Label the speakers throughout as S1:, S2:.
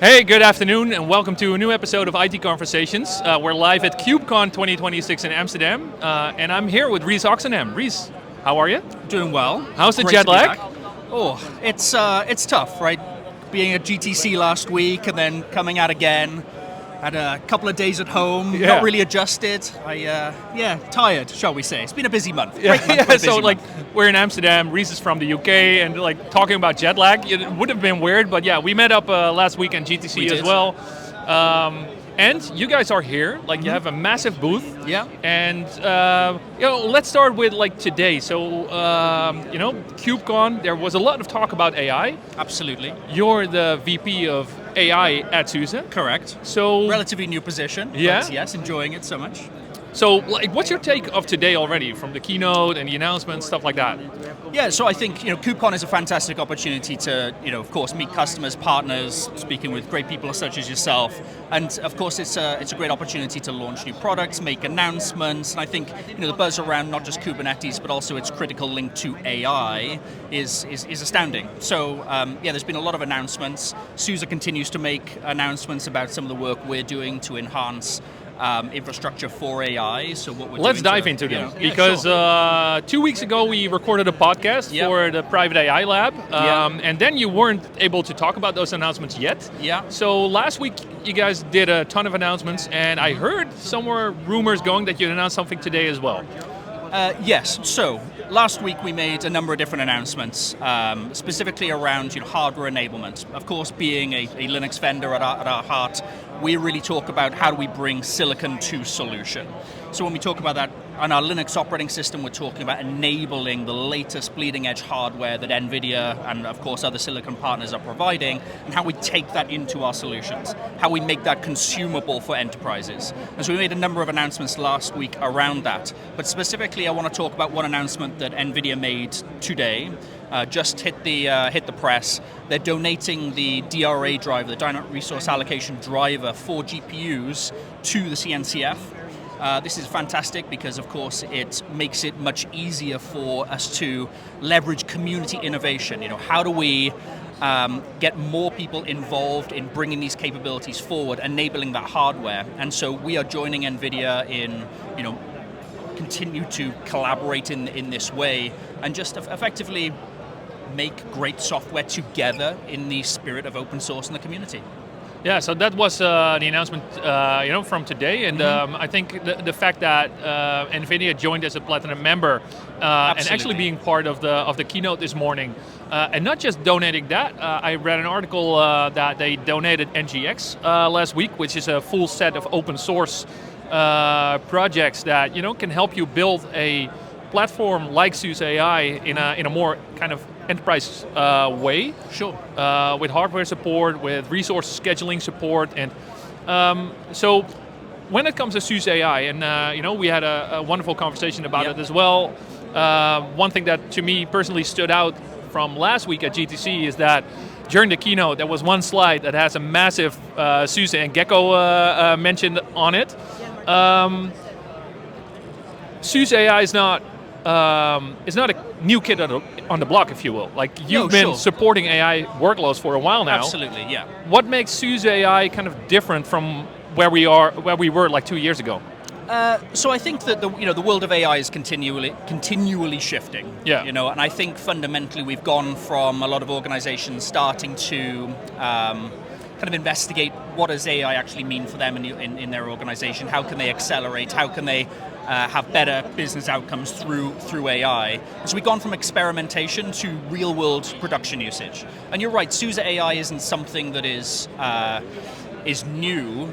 S1: Hey, good afternoon and welcome to a new episode of IT Conversations. We're live at KubeCon 2026 in Amsterdam and I'm here with Rhys Oxenham. Rhys, how are you?
S2: Doing well.
S1: How's the
S2: Great
S1: jet
S2: to be
S1: lag?
S2: back. Oh, it's tough, right? Being at GTC last week and then coming out again. Had a couple of days at home, not really adjusted. Tired, shall we say. It's been a busy month. Great month, but a busy month.
S1: We're in Amsterdam, Rhys is from the UK, and talking about jet lag, it would have been weird, but yeah, we met up last week in GTC as well. And you guys are here, you have a massive booth.
S2: Yeah.
S1: And let's start with today. So, KubeCon, there was a lot of talk about AI.
S2: Absolutely.
S1: You're the VP of AI at SUSE.
S2: Correct.
S1: So
S2: relatively new position.
S1: Yeah.
S2: But yes, enjoying it so much.
S1: So, what's your take of today already, from the keynote and the announcements, stuff like that?
S2: Yeah, so I think KubeCon is a fantastic opportunity to of course meet customers, partners, speaking with great people such as yourself, and of course it's a great opportunity to launch new products, make announcements, and I think the buzz around not just Kubernetes but also its critical link to AI is astounding. So there's been a lot of announcements. SUSE continues to make announcements about some of the work we're doing to enhance infrastructure for AI. So what we're
S1: Let's
S2: doing
S1: dive into them,
S2: yeah,
S1: because
S2: sure.
S1: 2 weeks ago we recorded a podcast for the Private AI Lab, and then you weren't able to talk about those announcements yet.
S2: Yeah.
S1: So last week you guys did a ton of announcements, and I heard somewhere rumors going that you announced something today as well.
S2: Yes, so last week we made a number of different announcements, specifically around hardware enablement. Of course, being a Linux vendor at our heart, we really talk about how do we bring silicon to solution. So when we talk about that on our Linux operating system, we're talking about enabling the latest bleeding edge hardware that NVIDIA and of course other silicon partners are providing, and how we take that into our solutions, how we make that consumable for enterprises. And so we made a number of announcements last week around that, but specifically I want to talk about one announcement that NVIDIA made today. Just hit the press. They're donating the DRA driver, the Dynamic Resource Allocation driver for GPUs to the CNCF. This is fantastic because, of course, it makes it much easier for us to leverage community innovation. How do we get more people involved in bringing these capabilities forward, enabling that hardware? And so we are joining NVIDIA in, continue to collaborate in this way and just effectively make great software together in the spirit of open source in the community.
S1: Yeah, so that was the announcement, from today, and I think the fact that NVIDIA joined as a platinum member and actually being part of the keynote this morning, and not just donating that. I read an article that they donated NGX last week, which is a full set of open source projects that can help you build a platform like SUSE AI in a more kind of enterprise way.
S2: Sure.
S1: With hardware support, with resource scheduling support, and so when it comes to SUSE AI, and we had a wonderful conversation about it as well. One thing that to me personally stood out from last week at GTC is that during the keynote there was one slide that has a massive SUSE and Gecko mentioned on it. SUSE AI is not a new kid on the block, if you will. You've been supporting AI workloads for a while now.
S2: Absolutely, yeah.
S1: What makes SUSE AI kind of different from where we were 2 years ago?
S2: So I think that the world of AI is continually shifting.
S1: Yeah.
S2: And I think fundamentally we've gone from a lot of organizations starting to kind of investigate what does AI actually mean for them in their organization. How can they accelerate? How can they have better business outcomes through AI. So we've gone from experimentation to real-world production usage. And you're right, SUSE AI isn't something that is new,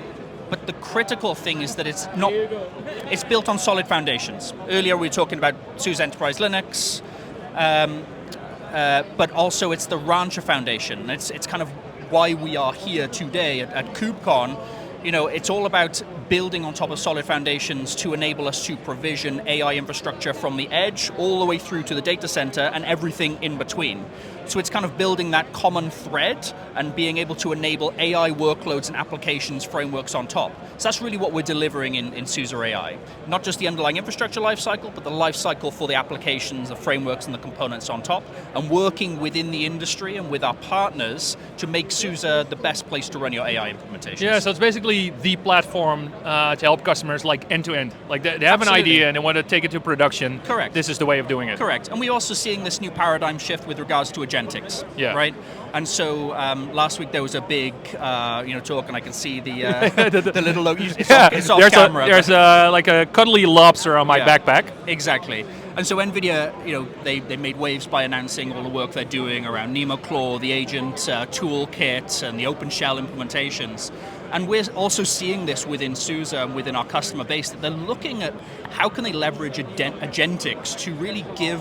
S2: but the critical thing is that it's built on solid foundations. Earlier we were talking about SUSE Enterprise Linux, but also it's the Rancher Foundation. It's kind of why we are here today at KubeCon. It's all about building on top of solid foundations to enable us to provision AI infrastructure from the edge all the way through to the data center and everything in between. So it's kind of building that common thread and being able to enable AI workloads and applications frameworks on top. So that's really what we're delivering in SUSE AI. Not just the underlying infrastructure lifecycle, but the lifecycle for the applications, the frameworks, and the components on top, and working within the industry and with our partners to make SUSE the best place to run your AI implementations.
S1: Yeah, so it's basically the platform to help customers like end-to-end. Like they have an idea and they want to take it to production.
S2: Correct.
S1: This is the way of doing it.
S2: Correct. And we're also seeing this new paradigm shift with regards to agentics.
S1: Yeah.
S2: Right? And so last week there was a big talk, and I can see the little logo. It's off camera.
S1: There's like a cuddly lobster on my backpack.
S2: Exactly. And so NVIDIA, they made waves by announcing all the work they're doing around NemoClaw, the agent toolkit, and the OpenShell implementations. And we're also seeing this within SUSE and within our customer base, that they're looking at how can they leverage agentics to really give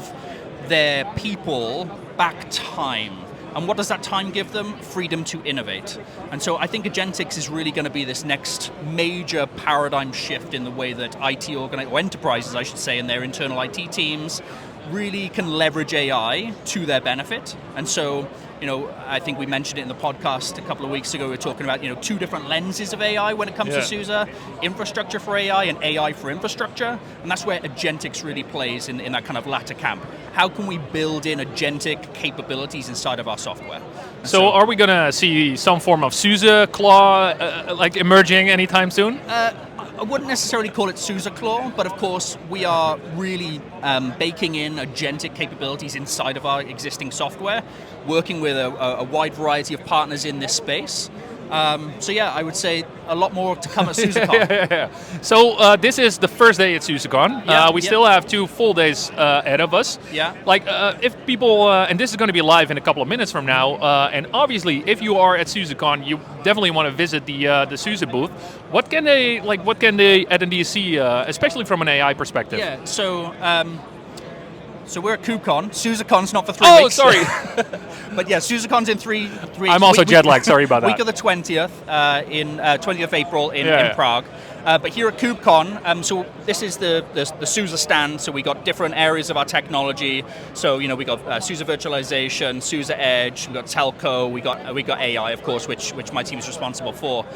S2: their people back time. And what does that time give them? Freedom to innovate. And so I think agentics is really going to be this next major paradigm shift in the way that IT or enterprises, I should say, and their internal IT teams really can leverage AI to their benefit. And so, I think we mentioned it in the podcast a couple of weeks ago. We were talking about, two different lenses of AI when it comes to SUSE, infrastructure for AI and AI for infrastructure. And that's where agentics really plays in that kind of latter camp. How can we build in agentic capabilities inside of our software?
S1: So are we going to see some form of SUSE claw emerging anytime soon?
S2: I wouldn't necessarily call it SUSE Claw, but of course we are really baking in agentic capabilities inside of our existing software, working with a wide variety of partners in this space. I would say a lot more to come at SUSECon.
S1: So this is the first day at SUSECon. We still have 2 full days ahead of us.
S2: Yeah.
S1: If people, and this is going to be live in a couple of minutes from now, and obviously if you are at SUSECon, you definitely want to visit the SUSE booth. What can the attendees see, especially from an AI perspective?
S2: Yeah. So we're at KubeCon. SUSECon's not for 3 weeks.
S1: Oh, sorry.
S2: But yeah, SUSECon in three weeks.
S1: I'm also jet lagged, sorry about that.
S2: Week of the 20th, 20th of April in Prague. But here at KubeCon, so this is the SUSE stand, so we got different areas of our technology. So, we got SUSE virtualization, SUSE Edge, we got telco, we got AI, of course, which my team is responsible for.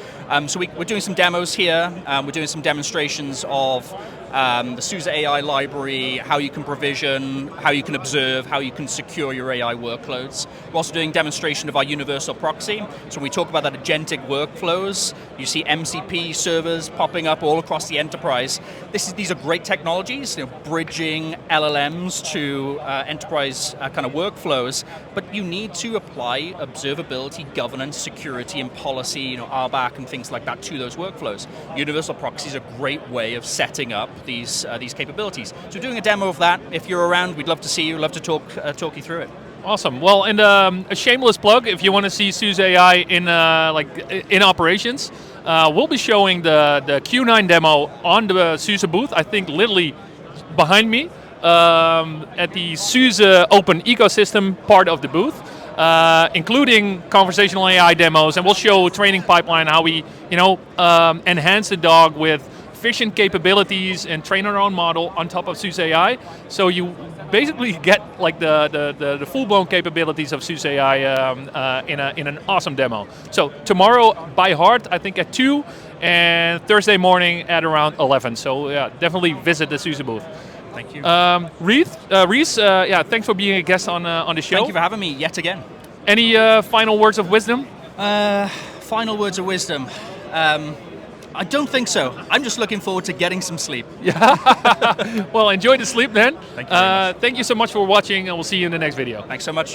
S2: So we're doing some demos here. We're doing some demonstrations of the SUSE AI library, how you can provision, how you can observe, how you can secure your AI workloads. We're also doing demonstration of our universal proxy. So when we talk about that agentic workflows, you see MCP servers popping up all across the enterprise. These are great technologies, bridging LLMs to enterprise kind of workflows, but you need to apply observability, governance, security, and policy, RBAC and things like that to those workflows. Universal proxy is a great way of setting up these capabilities. So doing a demo of that. If you're around, we'd love to see you. We'd love to talk you through it.
S1: Awesome. Well, and a shameless plug, if you want to see SUSE AI in operations, we'll be showing the Q9 demo on the SUSE booth, I think literally behind me, at the SUSE Open Ecosystem part of the booth, including conversational AI demos, and we'll show training pipeline, how we enhance the dog with efficient capabilities and train our own model on top of SUSE AI. So you basically get like the full-blown capabilities of SUSE AI in an awesome demo. So tomorrow by heart, I think at 2, and Thursday morning at around 11. So yeah, definitely visit the SUSE booth.
S2: Thank you.
S1: Rhys, thanks for being a guest on the show.
S2: Thank you for having me yet again.
S1: Any final words of wisdom?
S2: Final words of wisdom. I don't think so. I'm just looking forward to getting some sleep.
S1: Well, enjoy the sleep then.
S2: Thank you very much.
S1: Thank you so much for watching, and we'll see you in the next video.
S2: Thanks so much.